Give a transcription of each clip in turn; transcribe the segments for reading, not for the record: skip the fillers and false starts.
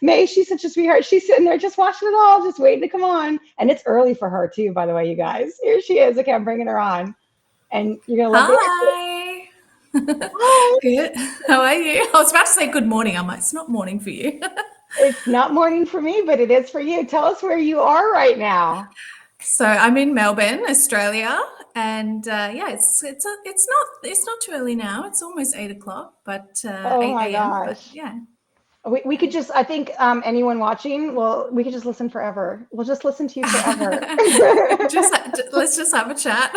May, she's such a sweetheart. She's sitting there just watching it all, just waiting to come on. And it's early for her too, by the way, you guys. Here she is. Okay, I'm bringing her on. And you're going to love the accent. Hi. Hi. Good. How are you? I was about to say good morning. I'm like, it's not morning for you. It's not morning for me, but it is for you. Tell us where you are right now. So I'm in Melbourne, Australia, and yeah, it's not too early now. It's almost 8 o'clock, but Oh eight my a.m. But gosh. yeah, We could just, I think anyone watching, well, we could just listen forever. We'll just listen to you forever. just let's just have a chat.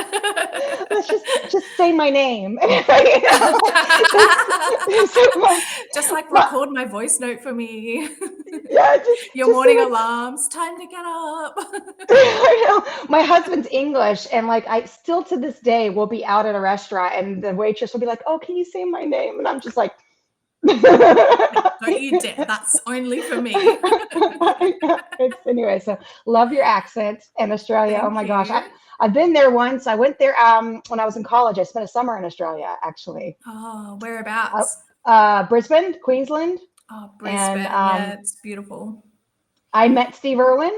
Let's just say my name. So Just like my, record my voice note for me. yeah, Your just say morning my, alarms. Time to get up. I know. My husband's English, and like I still to this day will be out at a restaurant, and the waitress will be like, "Oh, can you say my name?" And I'm just like, Don't you dare. That's only for me. Anyway, so love your accent in Australia. Oh Thank my gosh, you. I've been there once. I went there when I was in college. I spent a summer in Australia, actually. Oh, Uh, whereabouts? Brisbane, Queensland, Oh, and Brisbane. Yeah, it's beautiful. I met Steve Irwin.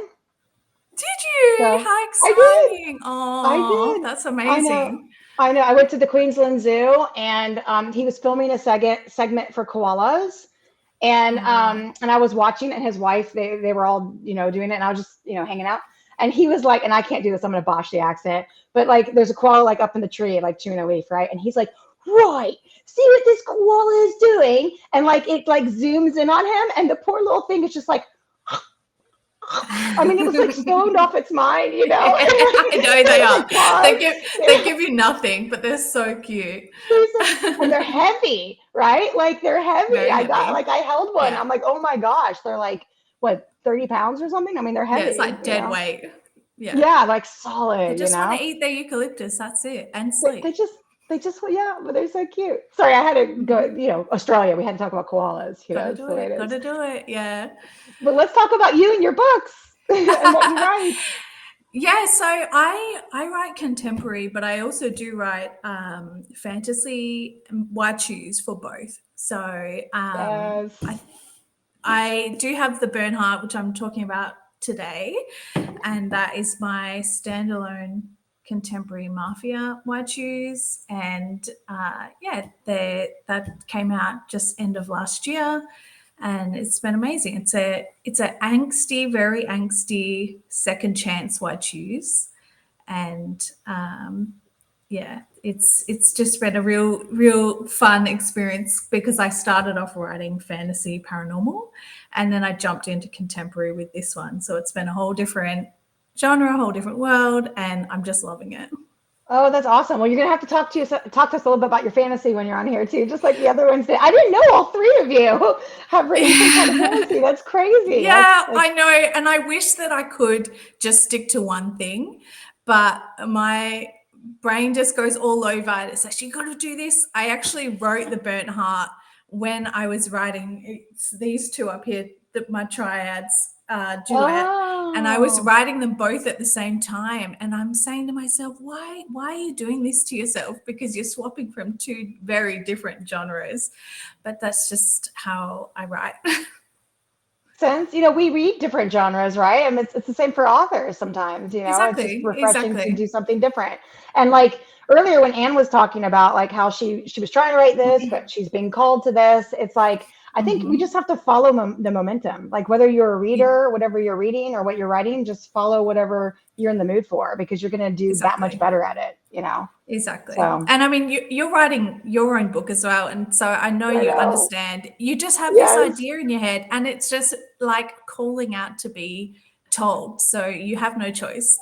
Did you? So How I did. exciting. I Oh, did. that's I know. amazing. I know. I went to the Queensland Zoo, and he was filming a segment for koalas, Right. and I was watching, and his wife, they were all doing it, and I was just hanging out, and he was like, and I can't do this, I'm gonna bosh the accent, but like there's a koala like up in the tree, like chewing a leaf, right, and he's like, right, see what this koala is doing, and like it like zooms in on him, and the poor little thing is just like. I mean, it was like stoned off its mind, I know they Oh are. my gosh. They give you nothing, but they're so cute. And they're heavy, right? Like they're heavy. Very I heavy. held one. Yeah. I'm like, oh my gosh, they're like what, 30 pounds or something? I mean, they're Yeah, it's heavy, like dead weight. Yeah. Yeah, like They solid, just want to eat their eucalyptus. That's it. And They, they sleep. just yeah, but they're so cute. Sorry, I had to go, Mhm. Australia. We had to talk about koalas, Gotta it's do the way it. it is. Gotta do it. Yeah. But let's talk about you and your books and what you write. Yeah, so I write contemporary, but I also do write fantasy. I choose for both. So Yes. I do have the Bernhardt, which I'm talking about today, and that is my standalone contemporary mafia choose. And yeah, that came out just end of last year, and it's been amazing. It's a angsty, very angsty second chance choose, and yeah, it's just been a real fun experience because I started off writing fantasy paranormal, and then I jumped into contemporary with this one. So it's been a whole different genre, a whole different world, and I'm just loving it. Oh, that's awesome. Well, you're gonna have to talk to us a little bit about your fantasy when you're on here too, just like the other ones did. I didn't know all three of you have written some kind of fantasy. That's crazy. That's Yeah, I know, and I wish that I could just stick to one thing, but my brain just goes all over it. It's like, you got to do this. I actually wrote the Burnt Heart when I was writing these two up here, my triads duet, and I was oh. writing them both at the same time. And I'm saying to myself, why are you doing this to yourself? Because you're swapping from two very different genres. But that's just how I write. Sense. We read different genres, right? I mean, it's the same for authors sometimes, it's just Exactly, refreshing to exactly. do something different. And like earlier when Anne was talking about like how she was trying to write this, but she's being called to this, it's like I think we just Mm-hmm. have to follow the momentum. Like whether you're a reader, whatever you're reading or what you're writing, just follow whatever you're in the mood for because you're going to do that much Exactly. better at it. Exactly. So, And I mean, you're writing your own book as well. And so I know I you know. understand. You just have this Yes. idea in your head, and it's just like calling out to be told. So you have no choice.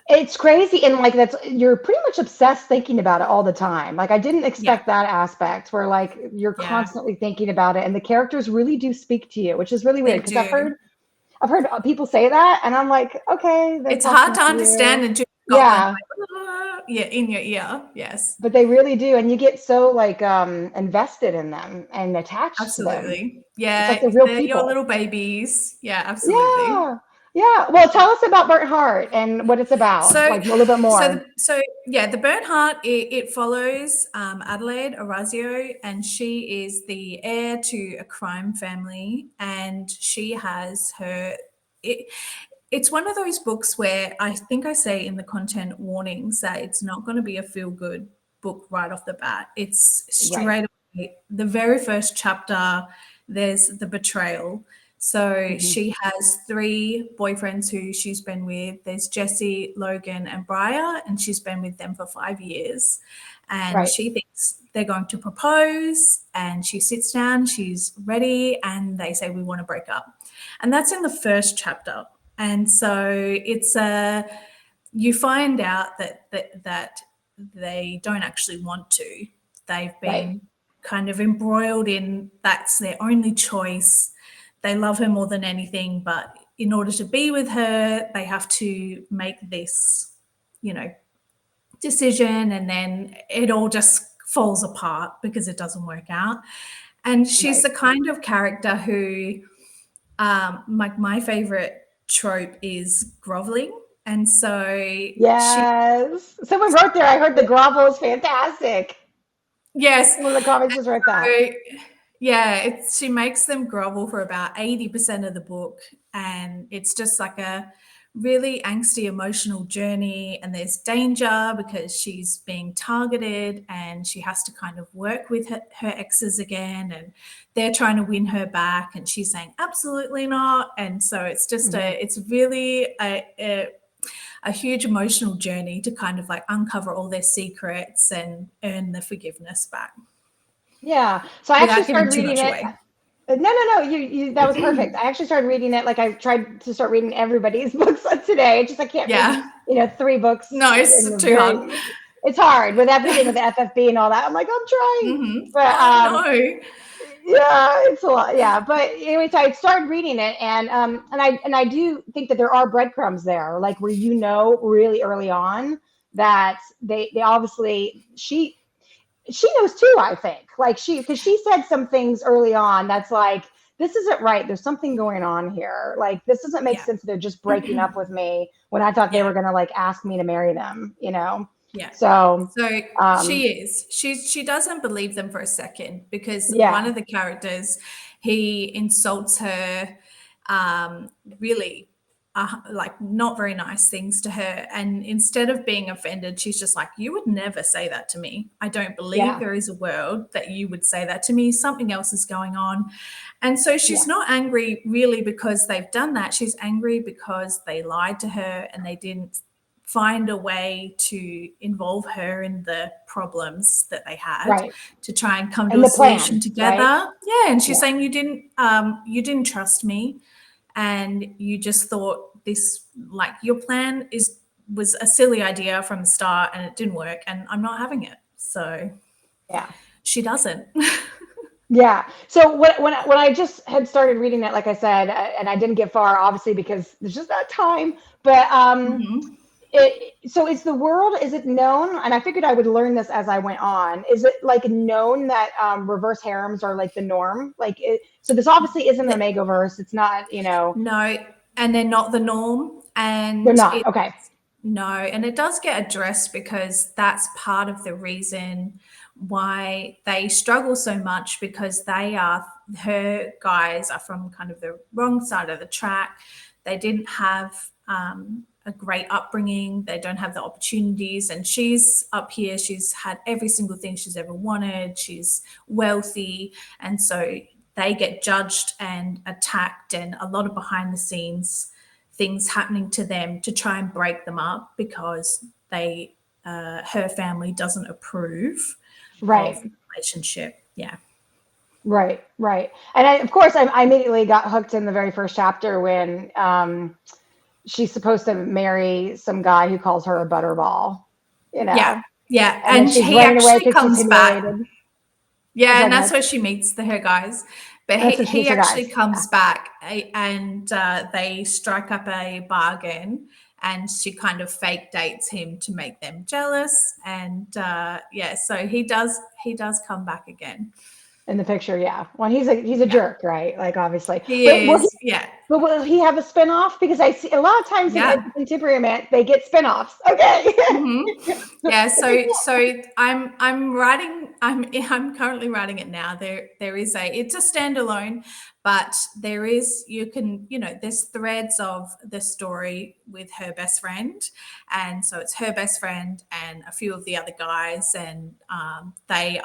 It's crazy, and like that's you're pretty much obsessed thinking about it all the time. Like I didn't Yeah. expect that aspect where like you're Yeah. constantly thinking about it, and the characters really do speak to you, which is really They weird because do. I've heard people say that, and I'm like, okay, they're It's hard talking to to understand you, until you've got one yeah, like, yeah, in your ear. Yes. but they really do, and you get so like invested in them and attached to them. Absolutely. It's like Yeah. they're real They're your people. little babies. Yeah, absolutely. Yeah. Yeah. Well, tell us about Burnt Heart and what it's about, So, like a little bit more. the Burnt Heart, it follows Adelaide Orazio, and she is the heir to a crime family, and she has her. It, it's one of those books where I think I say in the content warnings that it's not going to be a feel good book right off the bat. It's Right. straight away the very first chapter. There's the betrayal. So Hmm. she has three boyfriends who she's been with. There's Jesse, Logan, and Briar, and she's been with them for 5 years. And Right. she thinks they're going to propose, and she sits down, she's ready, and they say, "We want to break up." And that's in the first chapter. And so it's you find out that they don't actually want to. They've Right. been kind of embroiled in that's their only choice. They love her more than anything, but in order to be with her, they have to make this, you know, decision, and then it all just falls apart because it doesn't work out. And she's Right. the kind of character who, like my favorite trope is groveling, and so she, Yes. Someone wrote there. I heard the grovel is fantastic. yes, One of the comics just wrote that. so yeah, she makes them grovel for about 80% of the book, and it's just like a really angsty emotional journey. And there's danger because she's being targeted, and she has to kind of work with her exes again, and they're trying to win her back, and she's saying absolutely not. And so it's just Hmm. it's really a huge emotional journey to kind of like uncover all their secrets and earn the forgiveness back Yeah. So I actually without giving started too reading much it. away. No, no, no. You that was perfect. I actually started reading it. Like I tried to start reading everybody's books today. It's just I can't read, Yeah. three books No, in it's a too hard. very. It's hard with everything with the FFB and all that. I'm like I'm trying, but Oh, no. yeah, it's a lot. Yeah, but anyway, so I started reading it, and I do think that there are breadcrumbs there, like where really early on that they obviously she knows too, I think. Like because she said some things early on that's like, this isn't right. There's something going on here. Like, this doesn't make Yeah. sense. They're just breaking up with me when I thought they Yeah. were going to like ask me to marry them. Yeah. So, So um, she is. She doesn't believe them for a second because one yeah, of the characters, he insults her, really, like not very nice things to her. And instead of being offended, she's just like, "You would never say that to me. I don't believe yeah, there is a world that you would say that to me. Something else is going on." And so she's yeah, not angry really because they've done that. She's angry because they lied to her and they didn't find a way to involve her in the problems that they had right. to try and come to And a the solution plan, right? together. Yeah, and she's Yeah, saying you didn't trust me, and you just thought this, like, your plan is was a silly idea from the start and it didn't work, and I'm not having it. So yeah. she doesn't. Yeah. So when I just had started reading it, like I said, and I didn't get far, obviously, because there's just not time. But Mhm. so is the world, is it known? And I figured I would learn this as I went on. Is it like known that reverse harems are like the norm? So this obviously isn't an Omegaverse. It's not. No, and they're not the norm. They're And not. it Okay. no, and it does get addressed because that's part of the reason why they struggle so much, because her guys are from kind of the wrong side of the track. They didn't have a great upbringing. They don't have the opportunities. And she's up here. She's had every single thing she's ever wanted. She's wealthy. And so they get judged and attacked, and a lot of behind the scenes things happening to them to try and break them up because her family doesn't approve of Right. the relationship. Yeah. Right. Right. And of course, I immediately got hooked in the very first chapter when she's supposed to marry some guy who calls her a butterball, you Yeah. know, Yeah. and then And she's he running away actually because she's comes back. humiliated. I'm Yeah, sorry, and go that's ahead. where she meets her guys. But That's what she he meets her actually guys. Yeah. comes back, and they strike up a bargain, and she kind of fake dates him to make them jealous. And yeah, so he does come back again. In the picture, yeah. Well, he's a Yeah, jerk, right? Like obviously, but he will he is. Yeah. But will he have a spinoff? Because I see a lot of times in Yeah. contemporary romance, they get spinoffs. Okay. hmm Yeah, so I'm writing I'm currently writing it now. There is it's a standalone, but there is there's threads of the story with her best friend, and so it's her best friend and a few of the other guys, and they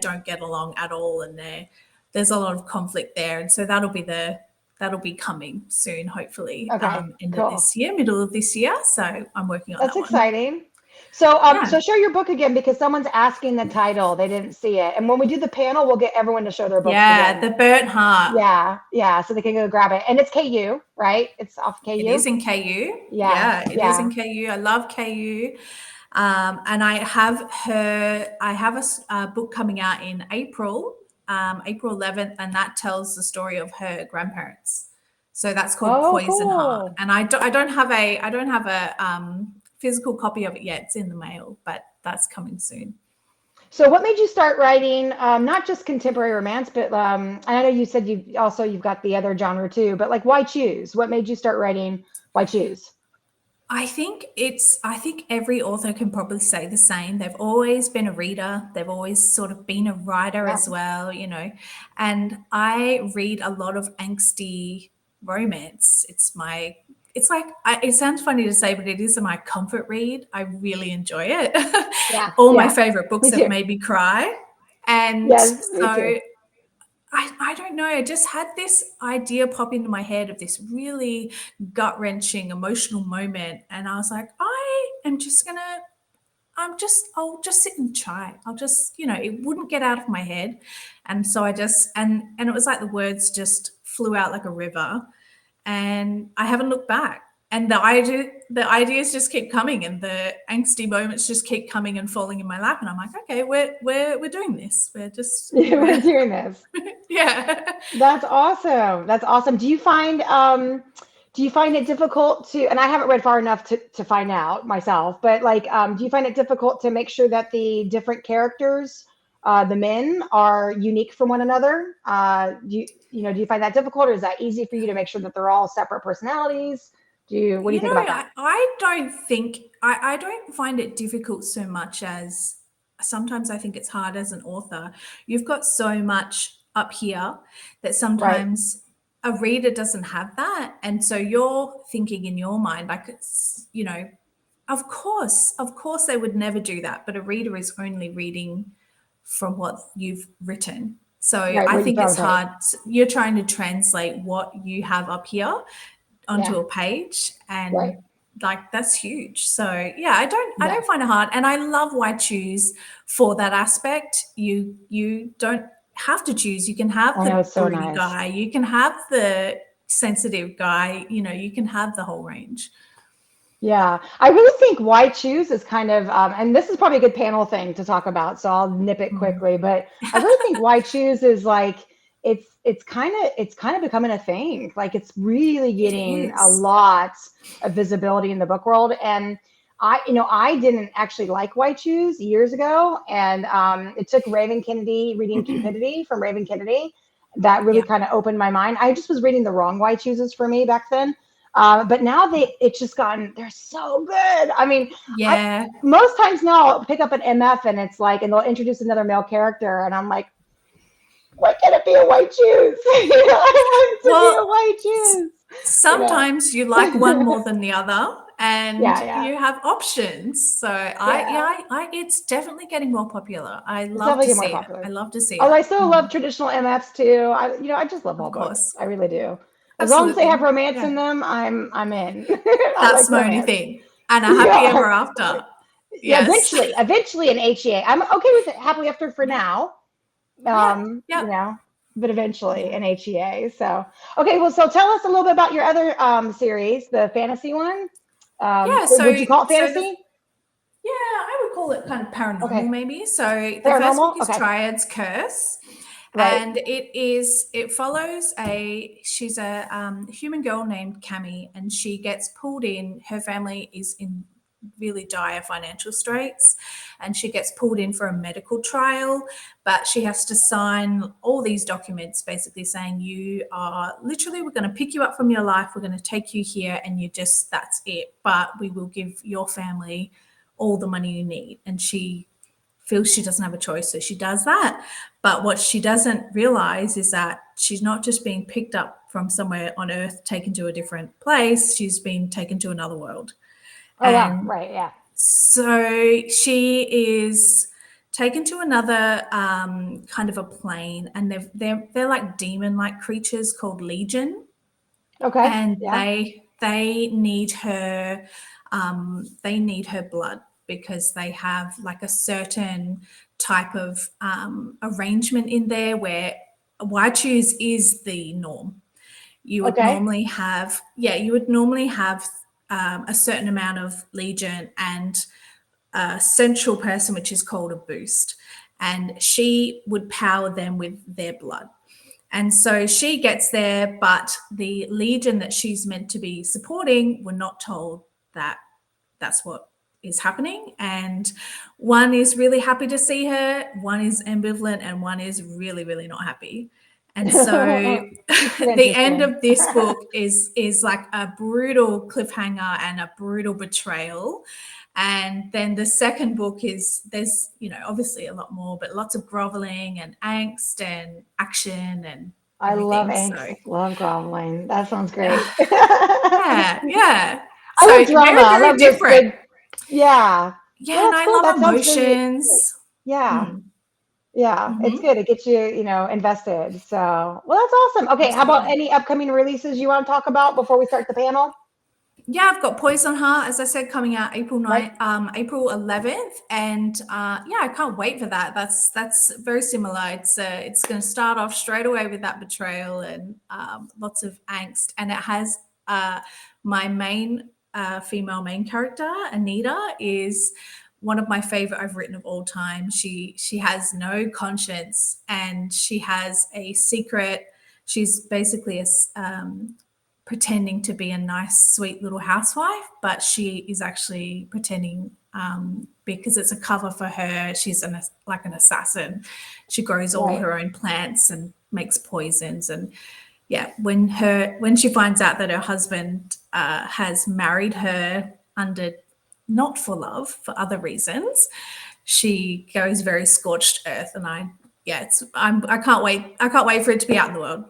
don't get along at all, and there's a lot of conflict there, and so that'll be coming soon, hopefully, Okay. end of Cool. this year, middle of this year. So I'm working on That's that one. exciting. So, Yeah. so share your book again because someone's asking the title. They didn't see it. And when we do the panel, we'll get everyone to show their books Yeah, again. the Burnt Heart. Yeah, yeah. So they can go grab it. And it's KU, right? It's off It KU. is in KU. Yeah, Yeah, it is yeah. in KU. I love KU. And I have a book coming out in April, April 11th, and that tells the story of her grandparents. So that's called Oh, Poison Heart. cool. And I don't have a physical copy of it yet. It's in the mail, but that's coming soon. So what made you start writing, not just contemporary romance, but I know you said you've got the other genre too, but like why choose? What made you start writing Why Choose? I think every author can probably say the same. They've always been a reader. They've always sort of been a writer Yeah. as well, And I read a lot of angsty romance. It sounds funny to say, but it is my comfort read. I really enjoy it. Yeah, All my yeah. favorite books Me have too. made me cry. And Yes, me too. so I don't know. I just had this idea pop into my head of this really gut wrenching emotional moment. And I was like, I'll just sit and try. I'll just, it wouldn't get out of my head. And so and it was like the words just flew out like a river, and I haven't looked back. And the ideas just keep coming, and the angsty moments just keep coming and falling in my lap. And I'm like, okay, we're doing this. Yeah, we're doing this. Yeah. That's awesome. That's awesome. Do you find it difficult to, and I haven't read far enough to find out myself, but like, do you find it difficult to make sure that the different characters, the men are unique from one another? Do you find that difficult or is that easy for you to make sure that they're all separate personalities? What do you think about that? I don't think I don't find it difficult so much as sometimes I think it's hard as an author. You've got so much up here that Right. sometimes a reader doesn't have that. And so you're thinking in your mind, like, of course they would never do that, but a reader is only reading from what you've written. So Right. I What you think it's found, right. hard. You're trying to translate what you have up here onto Yeah. a page, Right. and like that's huge. So yeah, I Yeah. don't find it hard, and I love why choose for that aspect. You don't have to choose. You can have I know the it's so broody nice. guy, you can have the sensitive guy, you can have the whole range. Yeah, I really think why choose is kind of, and this is probably a good panel thing to talk about, so I'll nip it Mm. quickly. But I really think why choose is like it's kind of becoming a thing. Like it's really It getting a is. lot of visibility in the book world. And I didn't actually like why choose years ago, and it took Raven Kennedy reading Cupidity from Raven Kennedy that really Yeah. kind of opened my mind. I just was reading the wrong why chooses for me back then. But now it's just gotten, they're so good. I mean, I Yeah. most times now I'll pick up an MF and it's like, and they'll introduce another male character, and I'm like, why can't it be a white choose? I want it to be a Well, white choose. sometimes you like one more than the other, and Yeah, yeah. you have options. So Yeah. it's definitely getting more popular. I It's love definitely to getting more see it. I popular. love to see Although it. I still love traditional MFs too. I just love Of all books. course. I really do. As long as they have Absolutely. romance Yeah. in them, I'm in. I That's like my only romance. thing. And a happy Yeah. ever after. Yeah, Yes. eventually an HEA. I'm okay with it happily after for Yeah. now. Yeah. um, Yeah. you know, but eventually Yeah. an HEA. So, okay, well, so tell us a little bit about your other series, the fantasy one. Yeah. Would you call it So the fantasy? Yeah, I would call it kind of paranormal Okay, maybe. So the first book paranormal. is Okay, Triad's Curse, right. and it follows she's a human girl named Cami, and she gets pulled in. Her family is in really dire financial straits, and she gets pulled in for a medical trial, but she has to sign all these documents basically saying, you are literally, we're going to pick you up from your life, we're going to take you here, and you just, that's it, but we will give your family all the money you need. And she feels she doesn't have a choice, so she does that. But what she doesn't realize is that she's not just being picked up from somewhere on earth, taken to a different place, she's been taken to another world. Oh, wow. And Right. Yeah. so she is taken to another kind of a plane, and they're like demon-like creatures called Legion, Okay. and Yeah. they need her blood, because they have like a certain type of arrangement in there where Waichus is the norm. You would Okay. normally have, a certain amount of Legion and a central person, which is called a boost. And she would power them with their blood. And so she gets there, but the Legion that she's meant to be supporting were not told that that's what is happening. And one is really happy to see her, one is ambivalent, and one is really, really not happy. And so the end of this book is like a brutal cliffhanger and a brutal betrayal. And then the second book is, there's, obviously a lot more, but lots of groveling and angst and action and I love everything. angst. So Love groveling. That sounds great. yeah. I So love drama. very, I very love just different. good. Yeah. Yeah, Well, and that's I cool. That love sounds really. emotions. Yeah. Mm, Yeah. It's hmm good. It gets you, invested. So, well, that's awesome. Okay. How about Absolutely. any upcoming releases you want to talk about before we start the panel? Yeah, I've got Poison Heart, as I said, coming out April Right. April 11th, and yeah, I can't wait for that. That's very similar. It's going to start off straight away with that betrayal and lots of angst, and it has my main female main character, Anita, is one of my favorite I've written of all time. She has no conscience, and she has a secret. She's basically pretending to be a nice, sweet little housewife, but she is actually pretending because it's a cover for her. She's like an assassin. She grows all Right. her own plants and makes poisons. And yeah, when she finds out that her husband has married her under, not for love, for other reasons, she goes very scorched earth. And I can't wait. I can't wait for it to be out in the world.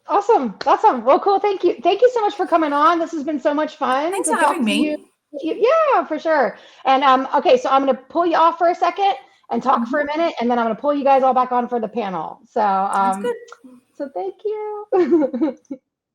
Awesome. Awesome. Well, cool. Thank you. Thank you so much for coming on. This has been so much fun Thanks to for talk having to you. me. Yeah, for sure. And okay, so I'm gonna pull you off for a second and talk for a Mhm. minute, and then I'm gonna pull you guys all back on for the panel. So Sounds good. so thank you.